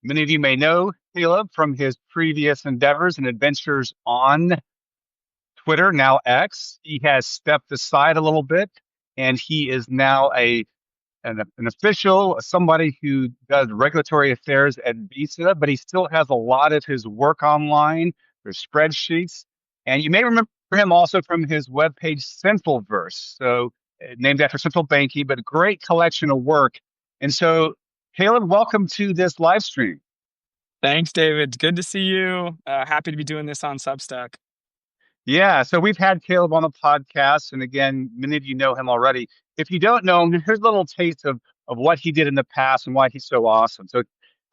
Many of you may know Caleb from his previous endeavors and adventures on Twitter, now X. He has stepped aside a little bit, and he is now an official, somebody who does regulatory affairs at Visa, but he still has a lot of his work online. There's spreadsheets, and you may remember him also from his webpage Centralverse, so named after central banking, but a great collection of work. And so, Caleb, welcome to this live stream. Thanks, David. Good to see you. Happy to be doing this on Substack. Yeah, so we've had Caleb on the podcast, and again, many of you know him already. If you don't know him, here's a little taste of what he did in the past and why he's so awesome. So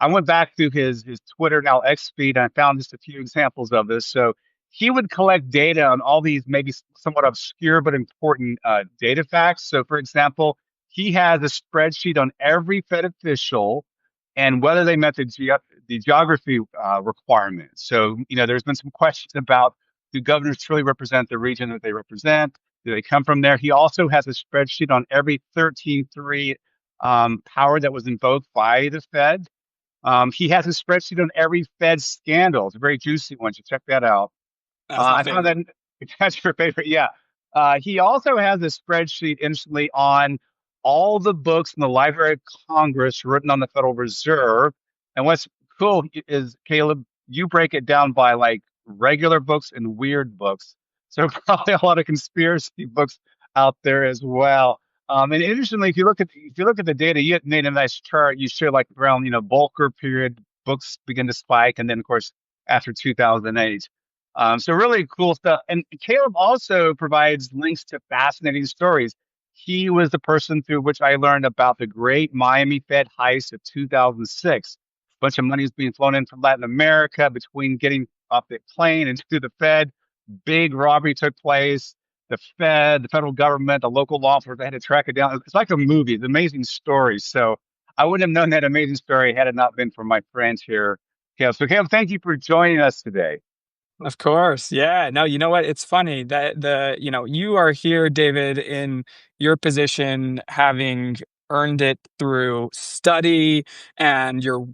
I went back through his Twitter, now X feed, and I found just a few examples of this. So he would collect data on all these maybe somewhat obscure but important data facts. So for example, he has a spreadsheet on every Fed official and whether they met the geography requirements. So, there's been some questions about, do governors truly represent the region that they represent? Do they come from there? He also has a spreadsheet on every 13.3 power that was invoked by the Fed. He has a spreadsheet on every Fed scandal. It's a very juicy one. So check that out. That's my I found that favorite. that's your favorite. Yeah. He also has a spreadsheet instantly on all the books in the Library of Congress written on the Federal Reserve. And what's cool is, Caleb, you break it down by like regular books and weird books. So probably a lot of conspiracy books out there as well. And interestingly, if you look at the data, you made a nice chart. You show like around Volcker period books begin to spike, and then of course after 2008. So really cool stuff. And Caleb also provides links to fascinating stories. He was the person through which I learned about the great Miami Fed heist of 2006. A bunch of money is being flown in from Latin America between getting off the plane and to the Fed. Big robbery took place. The Fed, the federal government, the local law enforcement, they had to track it down. It's like a movie. It's an amazing story. So I wouldn't have known that amazing story had it not been for my friends here. Caleb. So Caleb, thank you for joining us today. Of course. Yeah. No, you know what? It's funny that you are here, David, in your position, having earned it through study and your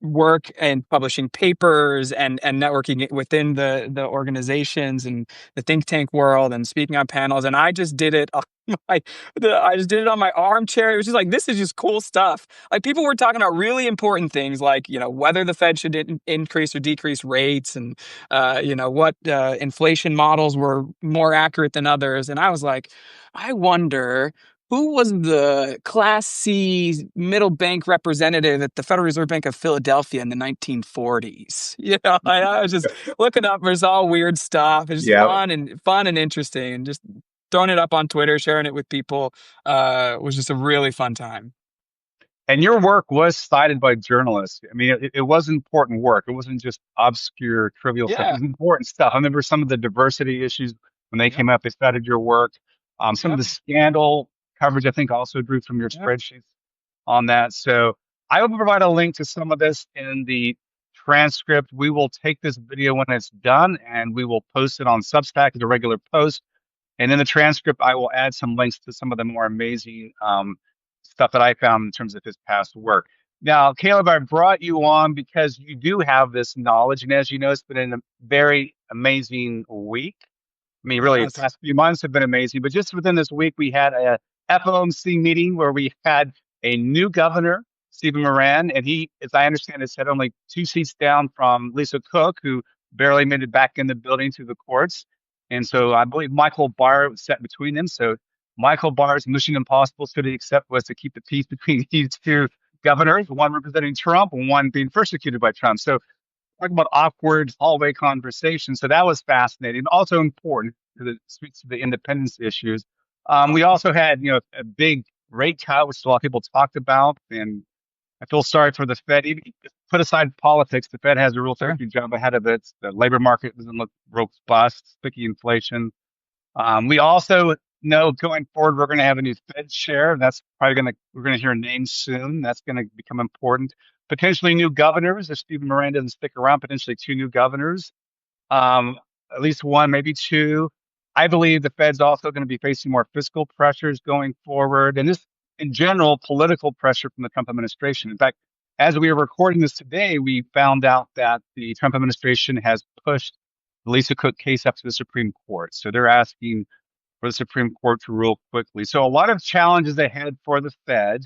work and publishing papers and networking within the organizations and the think tank world and speaking on panels. And I just did it on I just did it on my armchair. It was just like, this is just cool stuff. Like, people were talking about really important things, like, whether the Fed should increase or decrease rates, and what inflation models were more accurate than others. And I was like, I wonder who was the Class C middle bank representative at the Federal Reserve Bank of Philadelphia in the 1940s. I was just looking up for all weird stuff. It's just Yeah. fun and interesting, and just throwing it up on Twitter, sharing it with people was just a really fun time. And your work was cited by journalists. I mean, it was important work. It wasn't just obscure, trivial stuff. It Yeah. was important stuff. I remember some of the diversity issues when they Yep. came up, they cited your work. Some of Yep. the scandal coverage, I think, also drew from your Yep. spreadsheets on that. So I will provide a link to some of this in the transcript. We will take this video when it's done and we will post it on Substack as a regular post. And in the transcript, I will add some links to some of the more amazing stuff that I found in terms of his past work. Now, Caleb, I brought you on because you do have this knowledge. And as you know, it's been a very amazing week. I mean, really, the Yes. past few months have been amazing. But just within this week, we had a FOMC meeting where we had a new governor, Stephen Moran, and he, as I understand it, sat only 2 seats down from Lisa Cook, who barely made it back in the building through the courts. And so I believe Michael Barr sat between them. So Michael Barr's mission impossible, so to accept, was to keep the peace between these two governors, one representing Trump and one being persecuted by Trump. So talking about awkward hallway conversation. So that was fascinating, also important because it speaks to the independence issues. We also had, a big rate cut, which a lot of people talked about, and I feel sorry for the Fed. Even put aside politics, the Fed has a real Sure. tricky job ahead of it. The labor market doesn't look robust, sticky inflation. We also know going forward we're going to have a new Fed chair. That's probably we're going to hear names soon. That's going to become important. Potentially new governors if Stephen Moran doesn't stick around. Potentially two new governors, at least one, maybe two. I believe the Fed's also going to be facing more fiscal pressures going forward, and this, in general, political pressure from the Trump administration. In fact, as we are recording this today, we found out that the Trump administration has pushed the Lisa Cook case up to the Supreme Court. So they're asking for the Supreme Court to rule quickly. So a lot of challenges ahead for the Fed.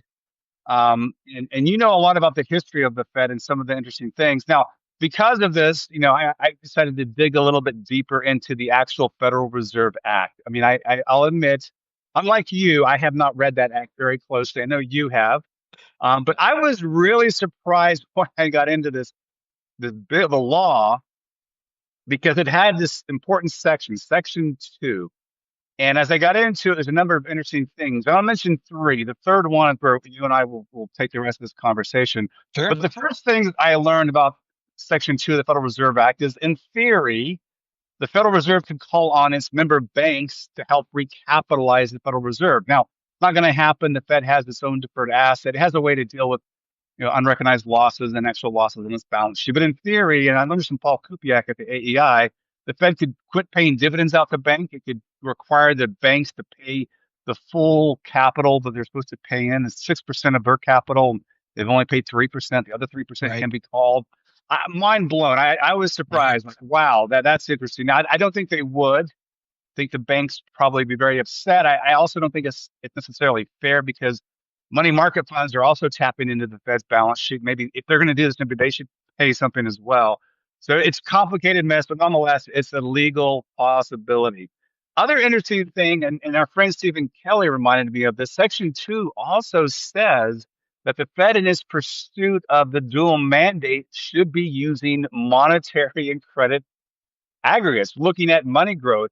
And you know a lot about the history of the Fed and some of the interesting things. Now, because of this, I decided to dig a little bit deeper into the actual Federal Reserve Act. I mean, I'll admit, unlike you, I have not read that act very closely. I know you have, but I was really surprised when I got into this bit of a law because it had this important section, Section 2. And as I got into it, there's a number of interesting things. I'll mention three. The third one is where you and I will take the rest of this conversation. Sure. But the first thing that I learned about Section 2 of the Federal Reserve Act is, in theory, the Federal Reserve can call on its member banks to help recapitalize the Federal Reserve. Now, it's not going to happen. The Fed has its own deferred asset. It has a way to deal with unrecognized losses and actual losses in its balance sheet. But in theory, and I learned this from Paul Kupiak at the AEI, the Fed could quit paying dividends out to bank. It could require the banks to pay the full capital that they're supposed to pay in. It's 6% of their capital. They've only paid 3%. The other 3% Right. can be called. Mind blown. I was Yeah. surprised. Like, wow, that's interesting. Now, I don't think they would think the banks probably be very upset. I also don't think it's necessarily fair because money market funds are also tapping into the Fed's balance sheet. Maybe if they're going to do this, maybe they should pay something as well. So it's a complicated mess, but nonetheless, it's a legal possibility. Other interesting thing, and our friend Stephen Kelly reminded me of this, Section 2 also says that the Fed, in its pursuit of the dual mandate, should be using monetary and credit aggregates, looking at money growth.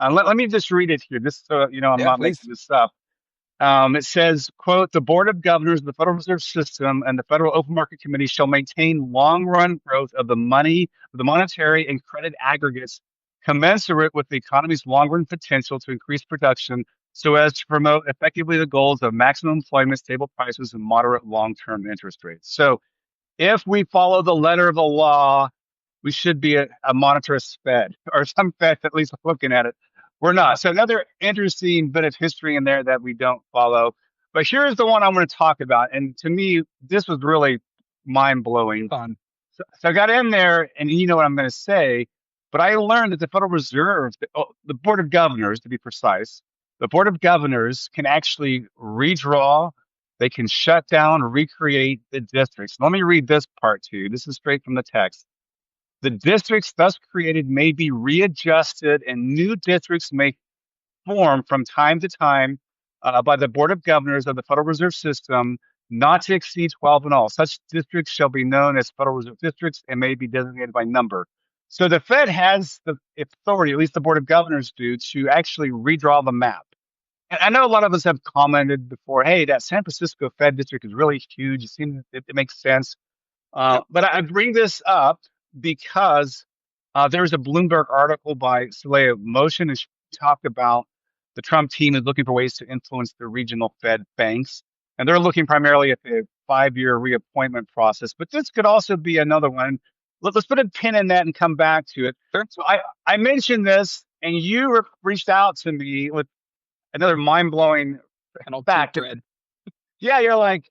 Let me just read it here, just so I'm Yeah, not please. making this up. It says, quote, the Board of Governors of the Federal Reserve System and the Federal Open Market Committee shall maintain long-run growth of the monetary and credit aggregates commensurate with the economy's long-run potential to increase production so as to promote effectively the goals of maximum employment, stable prices, and moderate long-term interest rates. So if we follow the letter of the law, we should be a monetarist Fed or some Fed at least looking at it. We're not. So another interesting bit of history in there that we don't follow. But here's the one I'm going to talk about. And to me, this was really mind blowing. Fun. So I got in there, and you know what I'm going to say, but I learned that the Federal Reserve, the Board of Governors, to be precise, the Board of Governors can actually redraw, they can shut down, recreate the districts. Let me read this part to you. This is straight from the text. The districts thus created may be readjusted, and new districts may form from time to time by the Board of Governors of the Federal Reserve System, not to exceed 12 in all. Such districts shall be known as Federal Reserve districts and may be designated by number. So the Fed has the authority, at least the Board of Governors do, to actually redraw the map. And I know a lot of us have commented before, hey, that San Francisco Fed district is really huge. It makes sense. Yep. But I bring this up because there's a Bloomberg article by Saleha Motion, and she talked about the Trump team is looking for ways to influence the regional Fed banks. And they're looking primarily at the 5-year reappointment process. But this could also be another one. Let's put a pin in that and come back to it. Sure. So I mentioned this, and you reached out to me with another mind blowing Penalty fact. thread. Yeah, you're like,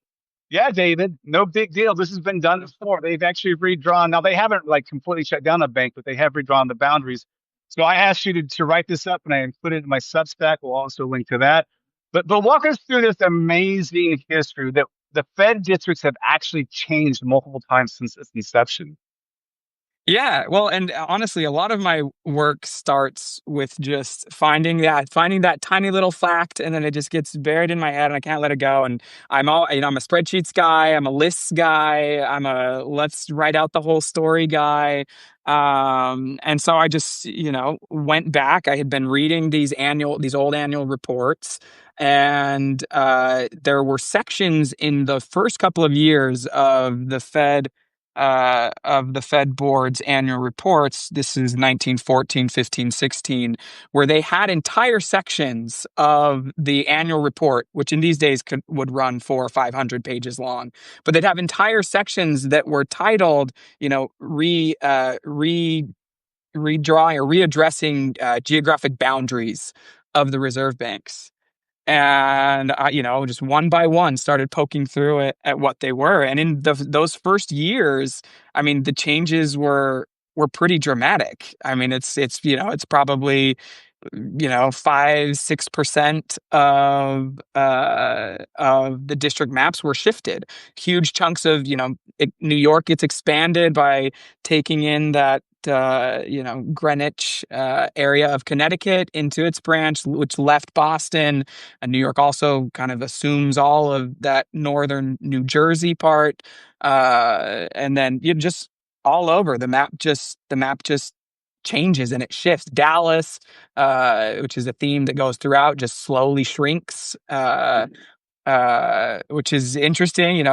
yeah, David, no big deal. This has been done before. They've actually redrawn. Now they haven't like completely shut down a bank, but they have redrawn the boundaries. So I asked you to write this up, and I included it in my Substack. We'll also link to that. But walk us through this amazing history that the Fed districts have actually changed multiple times since its inception. Yeah, well, and honestly, a lot of my work starts with just finding that tiny little fact, and then it just gets buried in my head, and I can't let it go. And I'm a spreadsheets guy, I'm a lists guy, I'm a let's write out the whole story guy. And so I just, went back. I had been reading these old annual reports, and there were sections in the first couple of years of the Fed board's annual reports. This is 1914, 15, 16, where they had entire sections of the annual report, which in these days would run 400 or 500 pages long. But they'd have entire sections that were titled, redrawing or readdressing geographic boundaries of the reserve banks. And just one by one started poking through it at what they were. And in those first years, I mean, the changes were pretty dramatic. I mean, it's probably 5-6% of the district maps were shifted. Huge chunks of New York gets expanded by taking in that Greenwich area of Connecticut into its branch, which left Boston. And New York also kind of assumes all of that northern New Jersey part, and then you just all over the map just changes and it shifts. Dallas, which is a theme that goes throughout, just slowly shrinks. Which is interesting.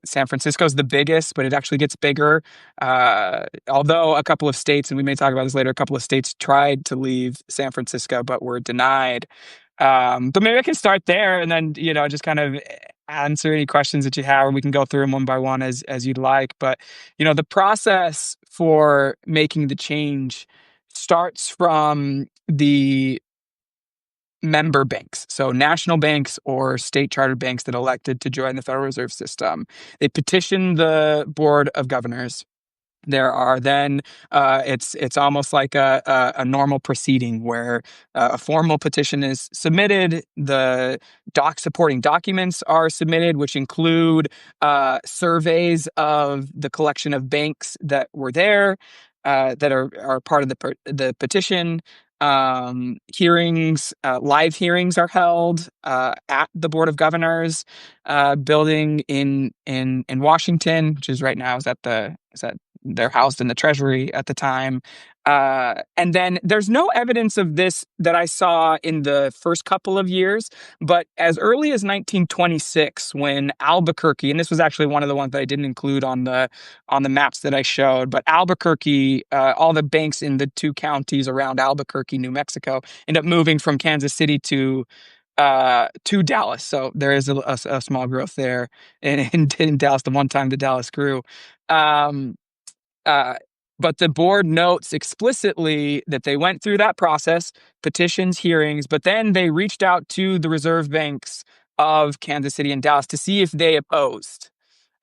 San Francisco's the biggest, but it actually gets bigger. Although a couple of states, and we may talk about this later, a couple of states tried to leave San Francisco, but were denied. But maybe I can start there and then, just kind of answer any questions that you have, or we can go through them one by one as you'd like. But, the process for making the change starts from the member banks. So national banks or state chartered banks that elected to join the Federal Reserve System. They petition the Board of Governors. There are then it's almost like a normal proceeding where a formal petition is submitted. The supporting documents are submitted, which include surveys of the collection of banks that were there, that are part of the petition. Live hearings are held at the Board of Governors building in Washington, which is right now is that they're housed in the Treasury at the time. And then there's no evidence of this that I saw in the first couple of years, but as early as 1926, when Albuquerque, and this was actually one of the ones that I didn't include on the maps that I showed, but Albuquerque, all the banks in the two counties around Albuquerque, New Mexico, end up moving from Kansas City to Dallas. So there is a small growth there in Dallas. The one time that Dallas grew. Um, uh, but the board notes explicitly that they went through that process, petitions, hearings, but then they reached out to the reserve banks of Kansas City and Dallas to see if they opposed.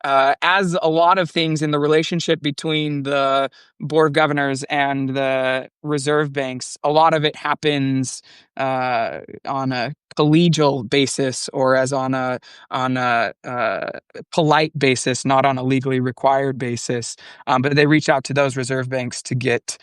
As a lot of things in the relationship between the Board of Governors and the reserve banks, a lot of it happens on a collegial basis, or as on a polite basis, not on a legally required basis. But they reach out to those reserve banks to get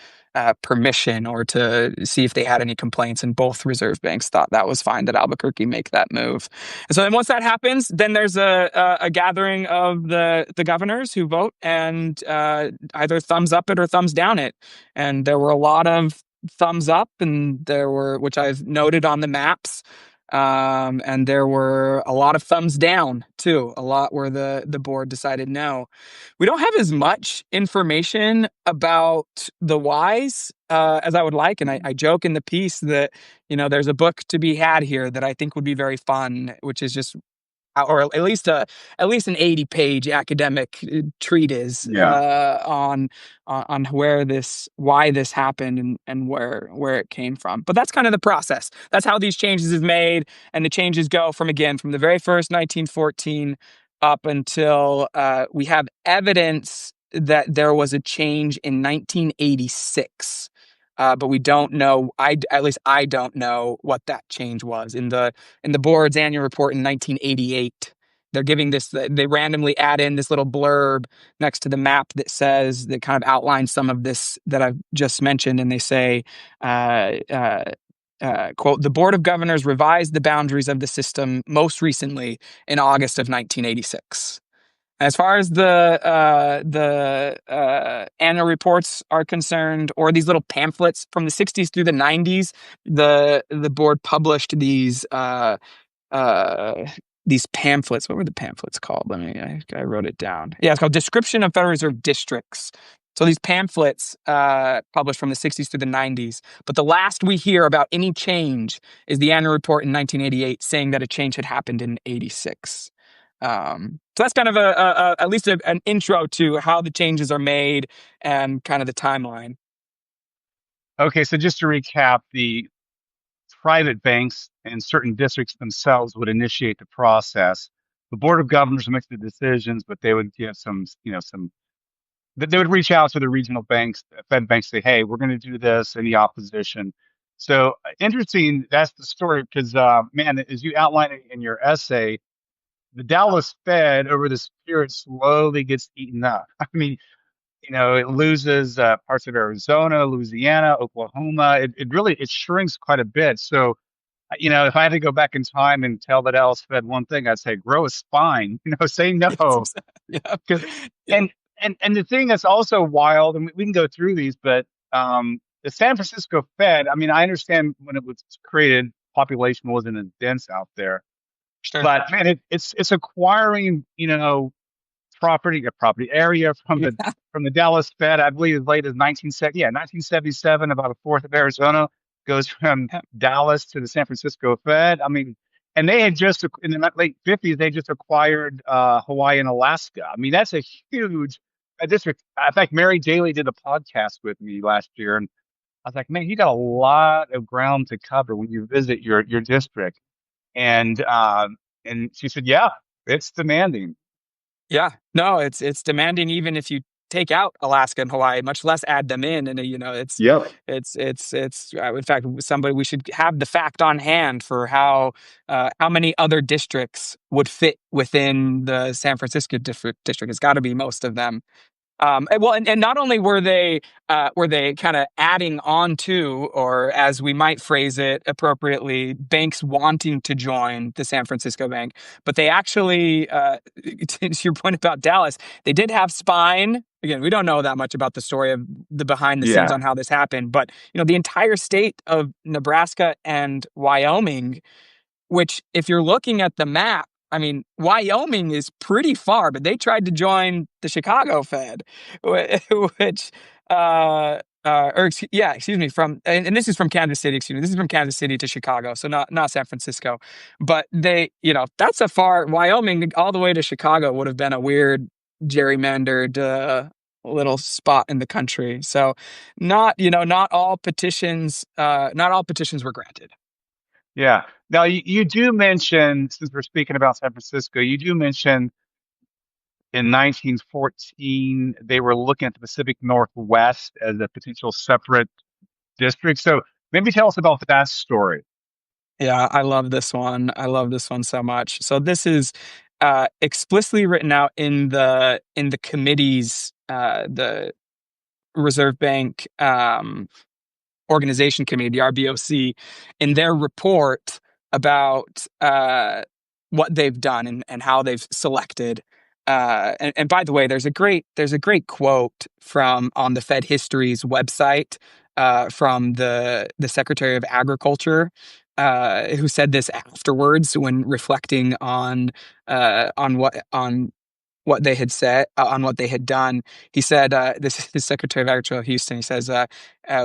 permission or to see if they had any complaints, and both reserve banks thought that was fine that Albuquerque make that move. And so then once that happens, then there's a gathering of the governors who vote and either thumbs up it or thumbs down it. And there were a lot of thumbs up, and there were, which I've noted on the maps. And there were a lot of thumbs down too, a lot where the board decided no. We don't have as much information about the whys as I would like. And I joke in the piece that, there's a book to be had here that I think would be very fun, which is just or at least an 80-page academic treatise Yeah. on why this happened and where it came from. But that's kind of the process. That's how these changes is made, and the changes go from the very first 1914 up until we have evidence that there was a change in 1986. But we don't know. At least I don't know what that change was in the board's annual report in 1988. They're giving this. They randomly add in this little blurb next to the map that kind of outlines some of this that I've just mentioned, and they say, "quote: The Board of Governors revised the boundaries of the system most recently in August of 1986." As far as the annual reports are concerned, or these little pamphlets from the 60s through the 90s, the board published these pamphlets. What were the pamphlets called? I wrote it down. Yeah, it's called Description of Federal Reserve Districts. So these pamphlets published from the 60s through the 90s. But the last we hear about any change is the annual report in 1988 saying that a change had happened in 86. So that's kind of at least an intro to how the changes are made and kind of the timeline. Okay, so just to recap, the private banks and certain districts themselves would initiate the process. The board of governors would make the decisions, but they would give some, some they would reach out to the regional banks, Fed banks, say, "Hey, we're going to do this." Any opposition? So interesting. That's the story because, man, as you outline it in your essay, the Dallas Fed over this period slowly gets eaten up. I mean, it loses parts of Arizona, Louisiana, Oklahoma. It really it shrinks quite a bit. So, if I had to go back in time and tell the Dallas Fed one thing, I'd say grow a spine. Say no. Yes, yeah, Because yeah, and and the thing that's also wild, and we can go through these, but the San Francisco Fed. I mean, I understand when it was created, population wasn't as dense out there, sure. but man, it's acquiring property, a property area Yeah, from the Dallas Fed. I believe as late as 1970, yeah, 1977, about a fourth of Arizona goes from yeah, Dallas to the San Francisco Fed. I mean, and they had just in the late 50s, they just acquired Hawaii and Alaska. I mean, that's a huge district. In fact, Mary Daly did a podcast with me last year, and I was like, man, you got a lot of ground to cover when you visit your district. And she said, yeah, it's demanding. yeah. No, it's demanding even if you take out Alaska and Hawaii, much less add them in. And Yep. in fact, somebody we should have the fact on hand for how many other districts would fit within the San Francisco district. It's got to be most of them. And not only were they kind of adding on to, or as we might phrase it appropriately, banks wanting to join the San Francisco Bank, but they actually, to your point about Dallas, they did have spine. Again, we don't know that much about the story of the behind the scenes Yeah. on how this happened, but the entire state of Nebraska and Wyoming, which if you're looking at the map, I mean, Wyoming is pretty far, but they tried to join the Chicago Fed, which, yeah, excuse me, and this is from Kansas City, excuse me, this is from Kansas City to Chicago, so not San Francisco, but that's a far, Wyoming all the way to Chicago would have been a weird gerrymandered, little spot in the country. So not all petitions were granted. Yeah. Now you do mention, since we're speaking about San Francisco, you do mention in 1914 they were looking at the Pacific Northwest as a potential separate district. So maybe tell us about that story. Yeah, I love this one. I love this one so much. So this is explicitly written out in the committee's the Reserve Bank Organization Committee, the RBOC, in their report about what they've done and how they've selected. And by the way, there's a great quote from on the Fed History's website from the Secretary of Agriculture, who said this afterwards when reflecting on what they had said, on what they had done. He said, this is the Secretary of Agriculture of Houston. He says,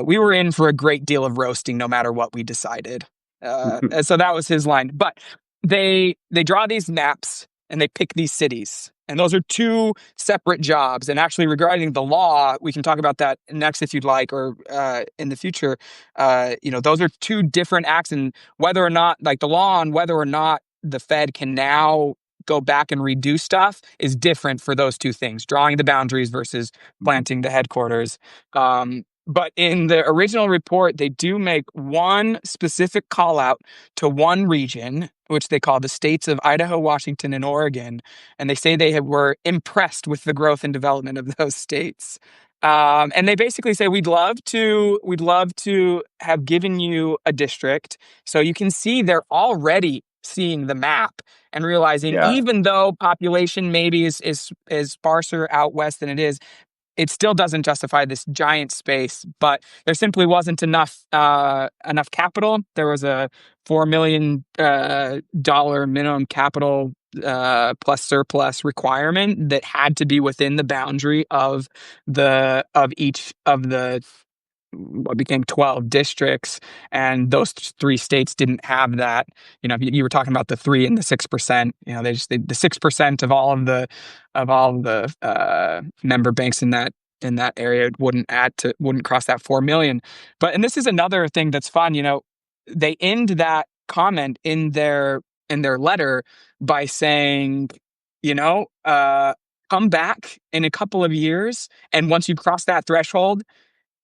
we were in for a great deal of roasting no matter what we decided. And so that was his line. But they draw these maps and they pick these cities. And those are two separate jobs. And actually, regarding the law, we can talk about that next if you'd like, or in the future. Those are two different acts, and whether or not, like the law on whether or not the Fed can now go back and redo stuff is different for those two things, drawing the boundaries versus planting the headquarters. But in the original report, they do make one specific call out to one region, which they call the states of Idaho, Washington, and Oregon. And they say were impressed with the growth and development of those states. And they basically say, we'd love to have given you a district. So you can see they're already seeing the map and realizing Yeah. even though population maybe is sparser out west than it still doesn't justify this giant space. But there simply wasn't enough capital. There was a $4 million dollar minimum capital plus surplus requirement that had to be within the boundary of each of the what became 12 districts, and those three states didn't have that. You were talking about the 3 and the 6%. The 6% of all of the member banks in that area wouldn't cross that 4 million. And this is another thing that's fun. they end that comment in their letter by saying, you know, come back in a couple of years, and once you cross that threshold,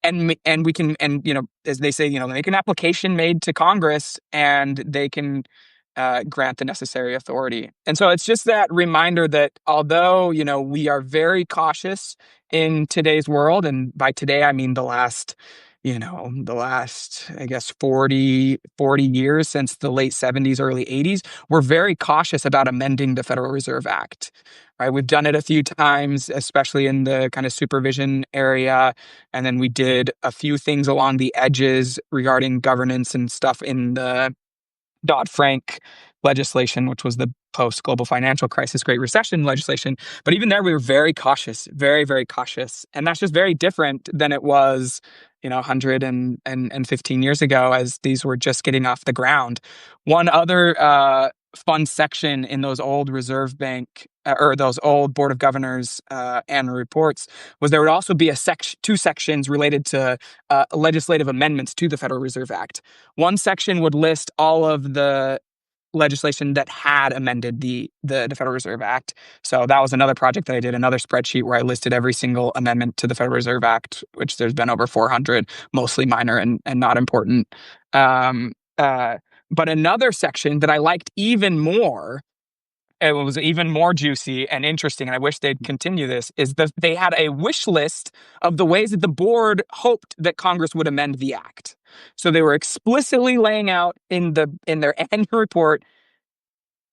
and we can, and as they say, make an application made to Congress, and they can grant the necessary authority. And so it's just that reminder that although we are very cautious in today's world, and by today I mean the last, I guess, 40 years, since the late 70s, early 80s, we're very cautious about amending the Federal Reserve Act. Right, we've done it a few times, especially in the kind of supervision area, and then we did a few things along the edges regarding governance and stuff in the Dodd-Frank legislation, which was the post-global financial crisis, Great Recession legislation. But even there, we were very cautious, very, very cautious. And that's just very different than it was, 115 years ago, as these were just getting off the ground. One other fun section in those old Reserve Bank or those old Board of Governors annual reports was there would also be two sections related to legislative amendments to the Federal Reserve Act. One section would list all of the legislation that had amended the Federal Reserve Act. So that was another project that I did, another spreadsheet where I listed every single amendment to the Federal Reserve Act, which there's been over 400, mostly minor and not important. Um, uh, but another section that I liked even more, it was even more juicy and interesting, and I wish they'd continue this, is that they had a wish list of the ways that the board hoped that Congress would amend the act. So they were explicitly laying out in their annual report,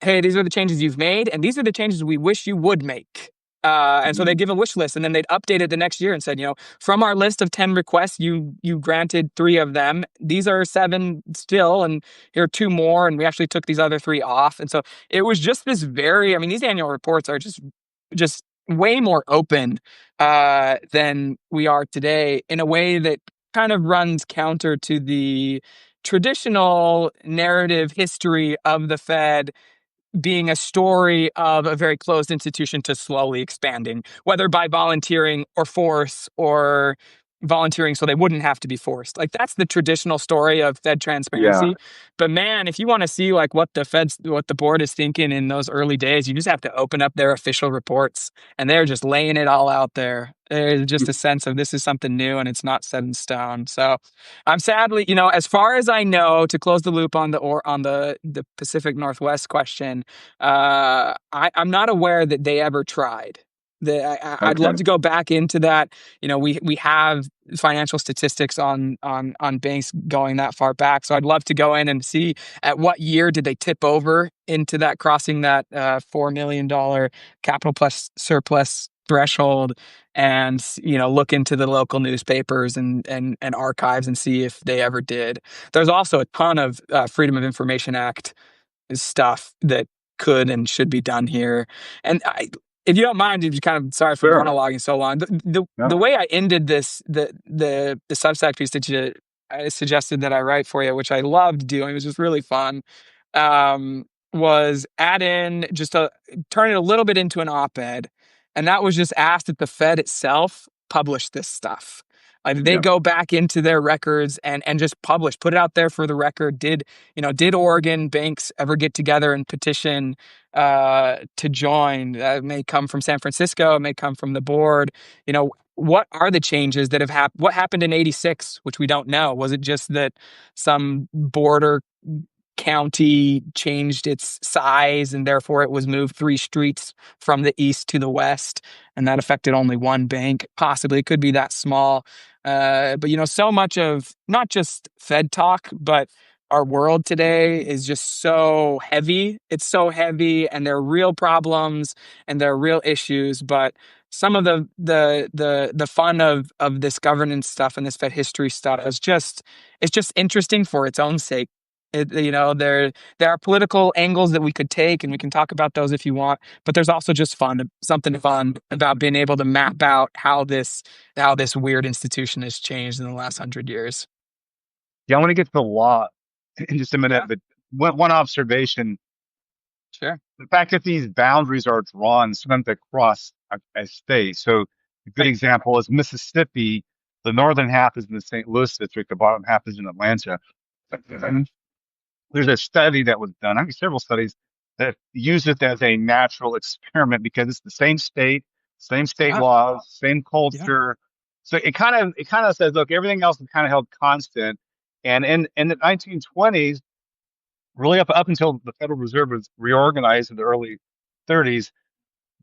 hey, these are the changes you've made, and these are the changes we wish you would make. And so they'd give a wish list, and then they'd update it the next year and said, from our list of 10 requests, you granted 3 of them. These are 7 still, and here are 2 more, and we actually took these other 3 off. And so it was just this I mean, these annual reports are just way more open than we are today, in a way that kind of runs counter to the traditional narrative history of the Fed being a story of a very closed institution to slowly expanding, whether by volunteering or force, or volunteering so they wouldn't have to be forced. Like, that's the traditional story of Fed Yeah. transparency. But man, if you want to see like what the board is thinking in those early days, you just have to open up their official reports, and they're just laying it all out there. There's just a sense of this is something new and it's not set in stone. So I'm sadly, as far as I know, to close the loop on the Pacific Northwest question, I'm not aware that they ever tried. I'd Okay. love to go back into that. We have financial statistics on banks going that far back, so I'd love to go in and see at what year did they tip over into that, crossing that $4 million capital plus surplus threshold, and look into the local newspapers and archives and see if they ever did. There's also a ton of Freedom of Information Act stuff that could and should be done here. And if you don't mind, if you kind of, sorry for Sure. monologuing so long. The No. way I ended this, the Substack piece that I suggested that I write for you, which I loved doing, it was just really fun. Was add in just turn it a little bit into an op-ed, and that was just asked that the Fed itself publish this stuff. Like, they Yeah. go back into their records and just put it out there for the record. Did Oregon banks ever get together and petition to join? It may come from San Francisco, it may come from the board. What are the changes that have happened? What happened in '86, which we don't know? Was it just that some border county changed its size and therefore it was moved 3 streets from the east to the west, and that affected only one bank? Possibly, it could be that small. But so much of not just Fed talk, but our world today is just so heavy. It's so heavy, and there are real problems and there are real issues. But some of the fun of this governance stuff and this Fed history stuff is just, it's just interesting for its own sake. There are political angles that we could take, and we can talk about those if you want. But there's also just something fun about being able to map out how this weird institution has changed in the last 100 years. Yeah, I want to get to the law in just a minute, Yeah, but one observation: sure. the fact that these boundaries are drawn sometimes across a state. So a good Right. example is Mississippi. The northern half is in the St. Louis district, the bottom half is in Atlanta. there's a study that was done, I mean, several studies that use it as a natural experiment because it's the same state Yeah, laws, same yeah, culture. So it kind of says, look, everything else is kind of held constant. And in the 1920s, really up until the Federal Reserve was reorganized in the early 30s,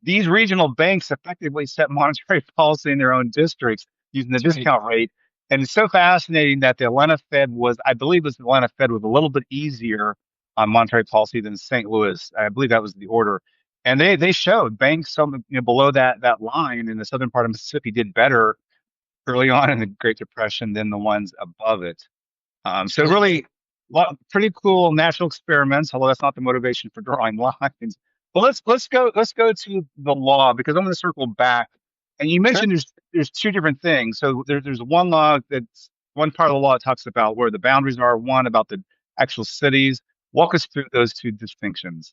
these regional banks effectively set monetary policy in their own districts using the that's right. discount rate. And it's so fascinating that the Atlanta Fed was, I believe, the Atlanta Fed was a little bit easier on monetary policy than St. Louis. I believe that was the order. And they showed banks some below that line in the southern part of Mississippi did better early on in the Great Depression than the ones above it. So really, pretty cool natural experiments. Although that's not the motivation for drawing lines. But let's go to the law because I'm going to circle back. And you Sure. mentioned there's two different things. So there's one law that's one part of the law that talks about where the boundaries are. One about the actual cities. Walk us through those two distinctions.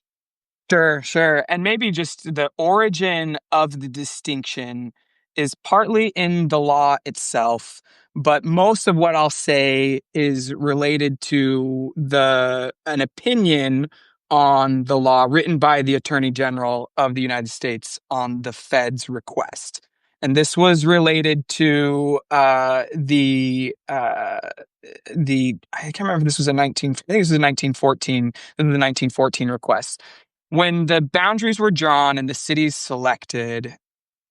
Sure, sure. And maybe just the origin of the distinction is partly in the law itself, but most of what I'll say is related to the an opinion on the law written by the Attorney General of the United States on the Fed's request. And this was related to the I can't remember if this was a 19 I think this was a 1914 the 1914 request when the boundaries were drawn and the cities selected,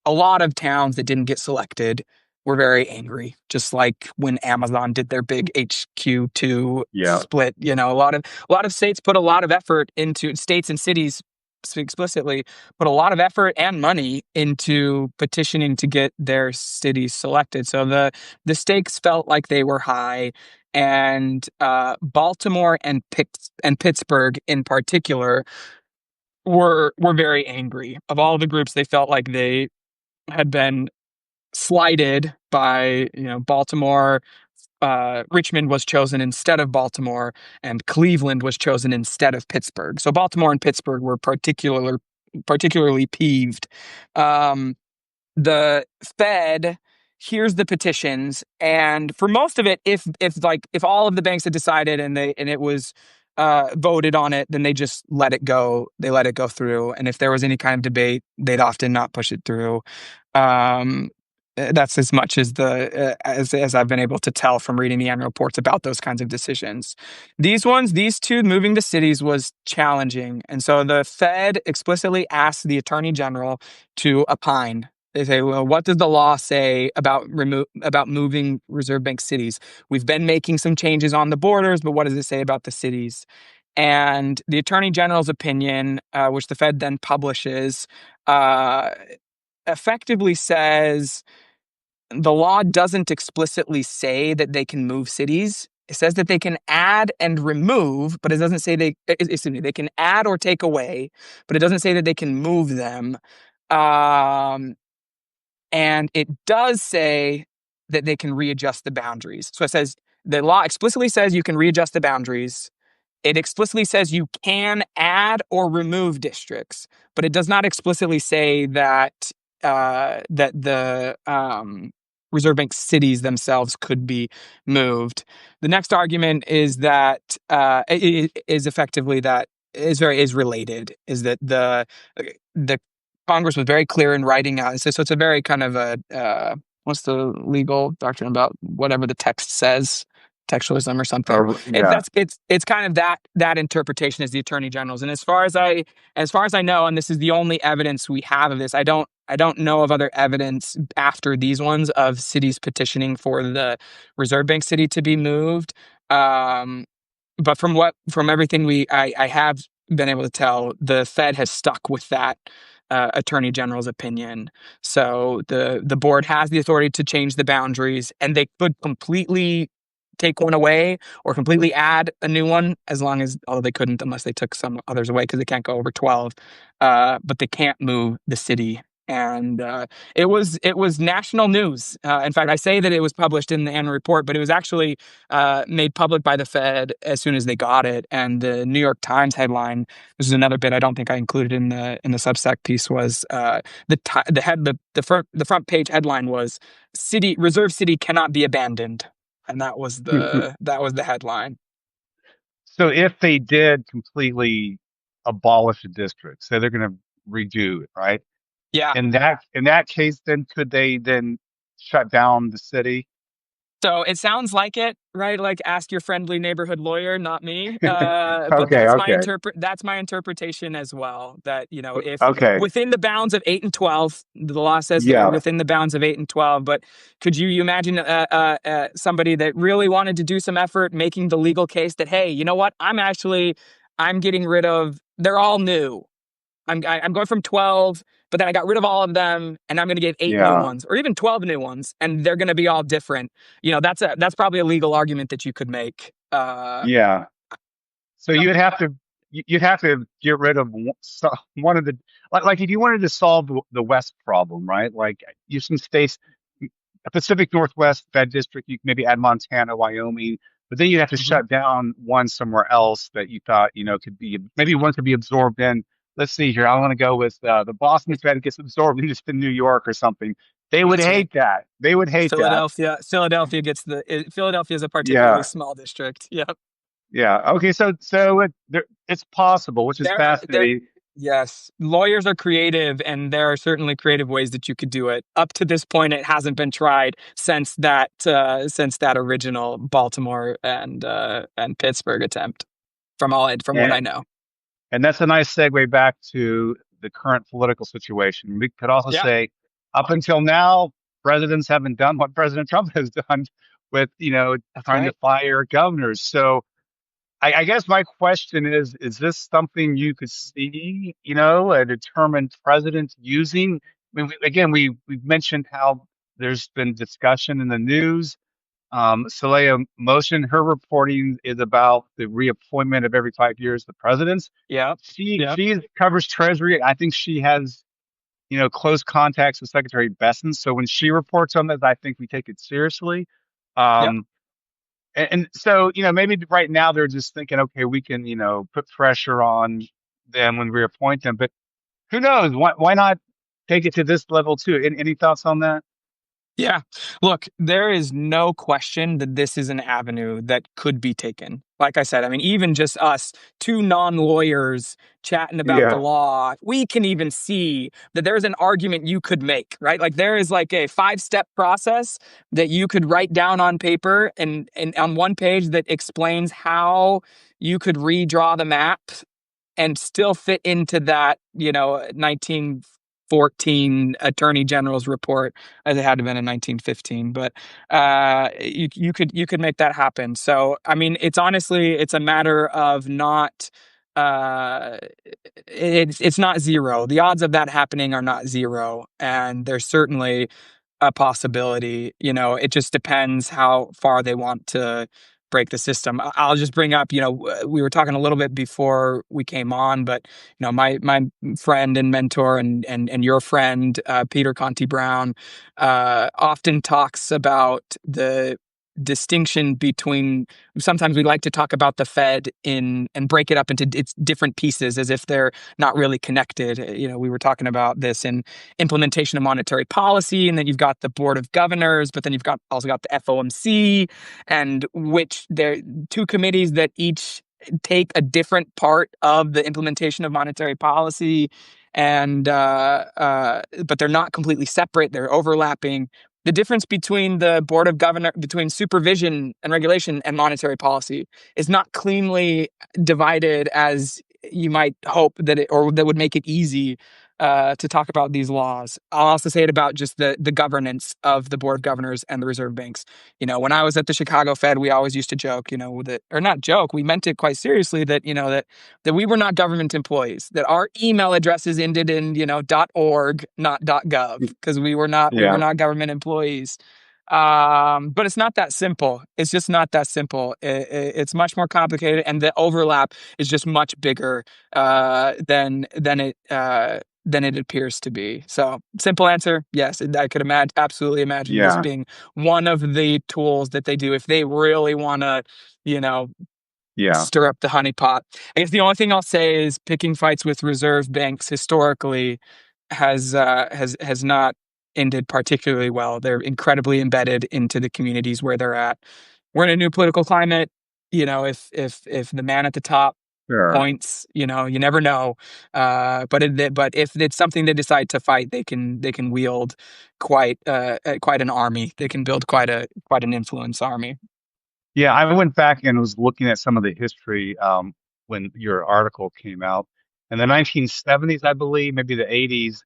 a lot of towns that didn't get selected were very angry. Just like when Amazon did their big HQ2 Yeah. split, a lot of states put a lot of effort into states and cities explicitly put a lot of effort and money into petitioning to get their cities selected. So the stakes felt like they were high, and Baltimore and Pittsburgh in particular were very angry. Of all the groups, they felt like they had been slighted by Baltimore. Richmond was chosen instead of Baltimore, and Cleveland was chosen instead of Pittsburgh. So Baltimore and Pittsburgh were particularly peeved. Um, the Fed hears the petitions, and for most of it, if all of the banks had decided and it was voted on it, then they just let it go. They let it go through, and if there was any kind of debate, they'd often not push it through. Um, that's as much as as I've been able to tell from reading the annual reports about those kinds of decisions. These two, moving to cities was challenging, and so the Fed explicitly asked the Attorney General to opine. They say, well, what does the law say about moving Reserve Bank cities? We've been making some changes on the borders, but what does it say about the cities? And the Attorney General's opinion, which the Fed then publishes, uh, effectively says the law doesn't explicitly say that they can move cities. It says that they can add and remove, but it doesn't say excuse me, they can add or take away, but it doesn't say that they can move them. Um, and it does say that they can readjust the boundaries. So it says the law explicitly says you can readjust the boundaries. It explicitly says you can add or remove districts, but it does not explicitly say that the Reserve Bank cities themselves could be moved. The next argument is that is effectively that is related. Is that the Congress was very clear in writing out. So it's a very kind of a what's the legal doctrine about whatever the text says, textualism or something. Yeah. It's kind of that interpretation as the Attorney General's. And as far as I know, and this is the only evidence we have of this, I don't know of other evidence after these ones of cities petitioning for the Reserve Bank city to be moved. Um, but from everything I have been able to tell, the Fed has stuck with that Attorney General's opinion. So the board has the authority to change the boundaries, and they could completely take one away or completely add a new one, although they couldn't unless they took some others away because they can't go over 12. But they can't move the city. And it was national news. In fact, I say that it was published in the annual report, but it was actually made public by the Fed as soon as they got it. And the New York Times headline, this is another bit I don't think I included in the Substack piece, was the front page headline was "City Reserve City cannot be abandoned," and that was the headline. So if they did completely abolish the district, so they're going to redo it, right? Yeah. In that case, then could they then shut down the city? So it sounds like it, right? Like ask your friendly neighborhood lawyer, not me. But Okay, okay, that's my interpretation as well. That, if okay. within the bounds of 8 and 12, the law says that we're Yeah, within the bounds of 8 and 12. But could you imagine somebody that really wanted to do some effort making the legal case that, hey, you know what? I'm getting rid of. They're all new. I'm going from 12, but then I got rid of all of them, and I'm going to get 8 new yeah, ones, or even 12 new ones, and they're going to be all different. That's probably a legal argument that you could make. yeah. So you'd have to get rid of one of the like if you wanted to solve the West problem, right? Like you some states, a Pacific Northwest Fed district, you can maybe add Montana, Wyoming, but then you'd have to Mhm. shut down one somewhere else that you thought could be maybe one could be absorbed in. Let's see here. I want to go with the Boston Fed gets absorbed into New York or something. They would That's right. hate that. They would hate that. Philadelphia is a particularly Yeah. small district. Yeah. Yeah. Okay. It's possible, which is There, fascinating. yes, lawyers are creative, and there are certainly creative ways that you could do it. Up to this point, it hasn't been tried since that original Baltimore and Pittsburgh attempt. From what And I know. and that's a nice segue back to the current political situation. We could also Yeah, say, up until now, presidents haven't done what President Trump has done with, that's trying to right. fire governors. So I guess my question is this something you could see, a determined president using? I mean, again, we've mentioned how there's been discussion in the news. Saleha Motion, her reporting is about the reappointment of every 5 years the presidents. Yeah, yeah, She covers Treasury. I think she has, close contacts with Secretary Bessent. So when she reports on this, I think we take it seriously. yeah. Um, and so, maybe right now they're just thinking, okay, we can, put pressure on them when we appoint them. But who knows? Why not take it to this level too? Any thoughts on that? Yeah. Look, there is no question that this is an avenue that could be taken. Like I said, I mean, even just us, two non-lawyers chatting about the Yeah. law, we can even see that there's an argument you could make, right? Like there is like a 5-step process that you could write down on paper and on one page that explains how you could redraw the map and still fit into that, 1914 Attorney General's report, as it had to been in 1915. But you could make that happen. So I mean, it's a matter of not. Uh, it's not zero. The odds of that happening are not zero, and there's certainly a possibility. It just depends how far they want to break the system. I'll just bring up, we were talking a little bit before we came on, but my friend and mentor and your friend Peter Conti Brown often talks about the distinction between. Sometimes we like to talk about the Fed in and break it up into its different pieces as if they're not really connected. We were talking about this in implementation of monetary policy, and then you've got the Board of Governors, but then you've also got the FOMC, and which they're two committees that each take a different part of the implementation of monetary policy, and but they're not completely separate; they're overlapping. The difference between the Board of Governor between supervision and regulation and monetary policy is not cleanly divided as you might hope that it or that would make it easy to talk about these laws. I'll also say it about just the governance of the Board of Governors and the reserve banks. When I was at the Chicago Fed, we always used to joke, that, or not joke, we meant it quite seriously, that that we were not government employees, that our email addresses ended in .org, not .gov, because we were Yeah. not government employees. But it's not that simple. It's just not that simple. It's much more complicated, and the overlap is just much bigger than it appears to be. So, simple answer, yes. I could absolutely imagine this Yeah. being one of the tools that they do if they really want to, you know, Yeah. stir up the honeypot. I guess the only thing I'll say is picking fights with reserve banks historically has not ended particularly well. They're incredibly embedded into the communities where they're at. We're in a new political climate. if the man at the top Sure. points, you never know. But if it's something they decide to fight, they can wield quite an army. They can build quite an influence army. Yeah, I went back and was looking at some of the history when your article came out. In the 1970s, I believe, maybe the 80s,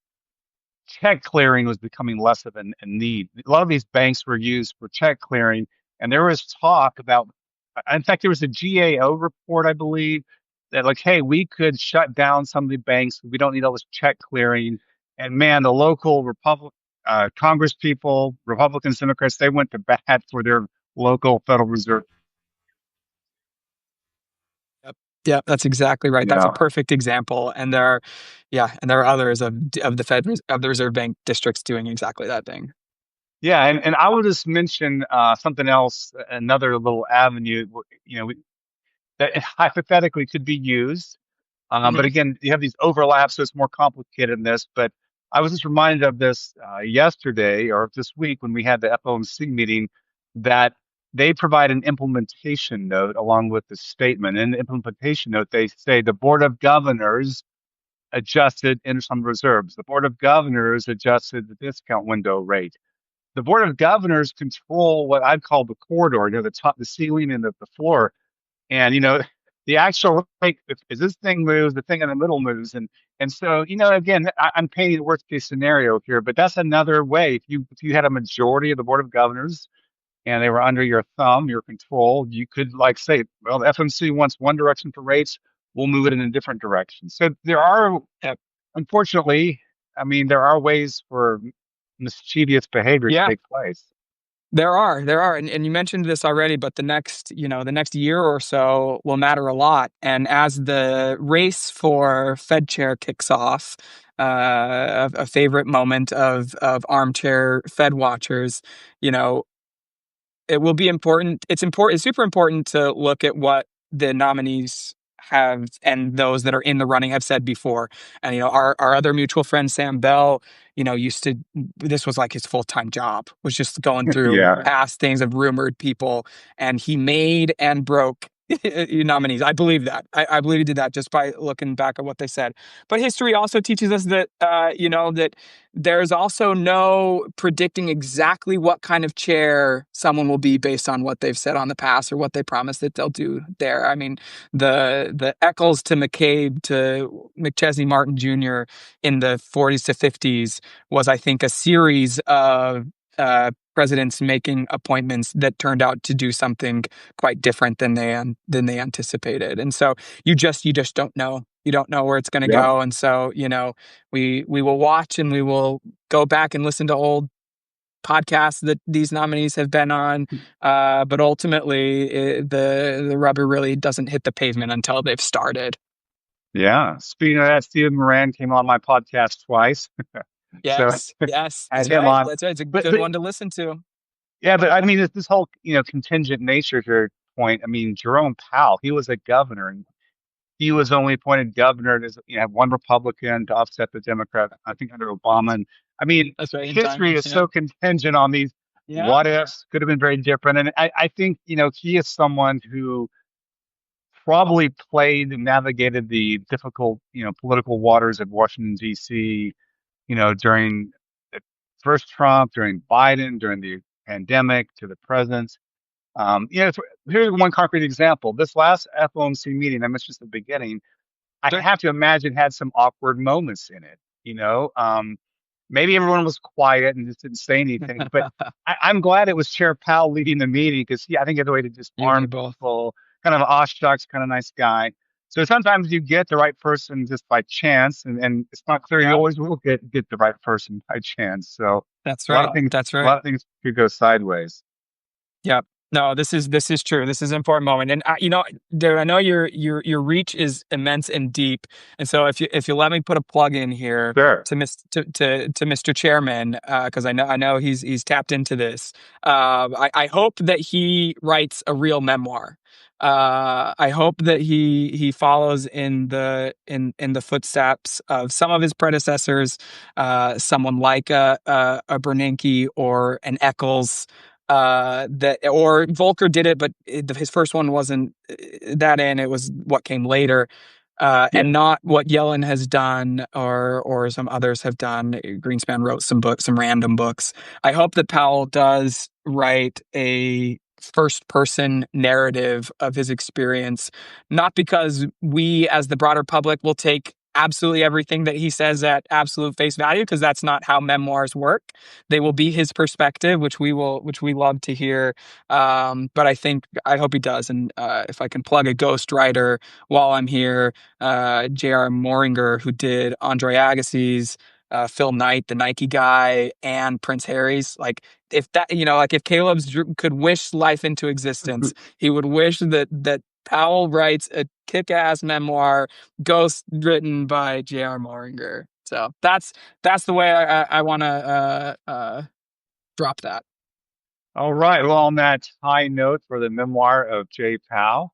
check clearing was becoming less of a need. A lot of these banks were used for check clearing, and there was talk about, in fact, there was a GAO report, I believe, that like, hey, we could shut down some of the banks. We don't need all this check clearing. And man, the local Congress people, Republicans, Democrats, they went to bat for their local Federal Reserve. Yep. Yep, that's exactly right. That's a Yeah. perfect example. And there are others of the of the Reserve Bank districts doing exactly that thing. Yeah, and I will just mention something else, another little avenue, that hypothetically could be used. But Hmm. again, you have these overlaps, so it's more complicated than this. But I was just reminded of this yesterday or this week when we had the FOMC meeting that they provide an implementation note along with the statement. In the implementation note, they say the Board of Governors adjusted income reserves. The Board of Governors adjusted the discount window rate. The Board of Governors control what I'd call the corridor, the top, the ceiling, and the floor. And the actual like if this thing moves, the thing in the middle moves, and so again, I'm painting the worst case scenario here, but that's another way. If you had a majority of the board of governors and they were under your thumb, your control, you could like say, well, the FMC wants one direction for rates, we'll move it in a different direction. So there are, unfortunately, I mean, there are ways for mischievous behavior to Yeah, take place. there are, and you mentioned this already, but the next year or so will matter a lot. And as the race for Fed chair kicks off, a favorite moment of armchair Fed watchers, you know, it will be important. It's super important to look at what the nominees have and those that are in the running have said before. And our other mutual friend Sam Bell, used to this was like his full-time job, was just going through Yeah, past things of rumored people, and he made and broke nominees. I believe that. I believe he did that just by looking back at what they said. But history also teaches us that that there's also no predicting exactly what kind of chair someone will be based on what they've said on the past or what they promise that they'll do there. I mean, the Eccles to McCabe to McChesney Martin Jr. in the 40s to 50s was, I think, a series of presidents making appointments that turned out to do something quite different than they anticipated. And so you just don't know. You don't know where it's going to yeah, go. And so, we will watch and we will go back and listen to old podcasts that these nominees have been on. But ultimately, the rubber really doesn't hit the pavement until they've started. yeah. Speaking of that, Stephen Moran came on my podcast twice. So Yes, yes, I had that's him right. on. That's right. It's a But good one to listen to. yeah, but I mean this whole contingent nature here point. I mean Jerome Powell, he was a governor and he was only appointed governor as had one Republican to offset the Democrat, I think under Obama. And I mean That's right in time. history is Yeah. so contingent on these Yeah. what ifs, could have been very different. And I think he is someone who probably played and navigated the difficult political waters of Washington D.C. During the first Trump, during Biden, during the pandemic, to the present. Here's one concrete example. This last FOMC meeting, I mentioned at the beginning, I Sure. have to imagine had some awkward moments in it. Maybe everyone was quiet and just didn't say anything, but I'm glad it was Chair Powell leading the meeting because I think it's a way to You and me disarm both. people. Kind of aw shucks, kind of nice guy. So sometimes you get the right person just by chance, and it's not clear you Yeah. always will get the right person by chance. So That's a lot right. of things, That's a lot right. of things could go sideways. Yep. No, this is true. This is an important moment, and David, I know your reach is immense and deep, and so if you let me put a plug in here Sure. to Mr. Chairman, because I know he's tapped into this. I hope that he writes a real memoir. I hope that he follows in the footsteps of some of his predecessors, someone like a Bernanke or an Eccles, that, or Volker did it, but his first one wasn't that in. It was what came later, Yeah. and not what Yellen has done or some others have done. Greenspan wrote some books, some random books. I hope that Powell does write a first person narrative of his experience, not because we as the broader public will take absolutely everything that he says at absolute face value, because that's not how memoirs work. They will be his perspective, which we love to hear. But I hope he does. And if I can plug a ghostwriter while I'm here, J.R. Moringer, who did Andre Agassi's, Phil Knight, the Nike guy, and Prince Harry's. Like, if that, like if could wish life into existence, he would wish that Powell writes a kick-ass memoir, Ghost, written by J.R. Moringer. So that's the way I want to drop that. All right. Well, on that high note for the memoir of Jay Powell,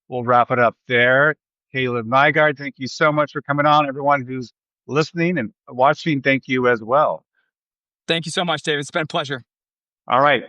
we'll wrap it up there. Caleb Nygaard, thank you so much for coming on. Everyone who's listening and watching, thank you as well. Thank you so much, David. It's been a pleasure. All right.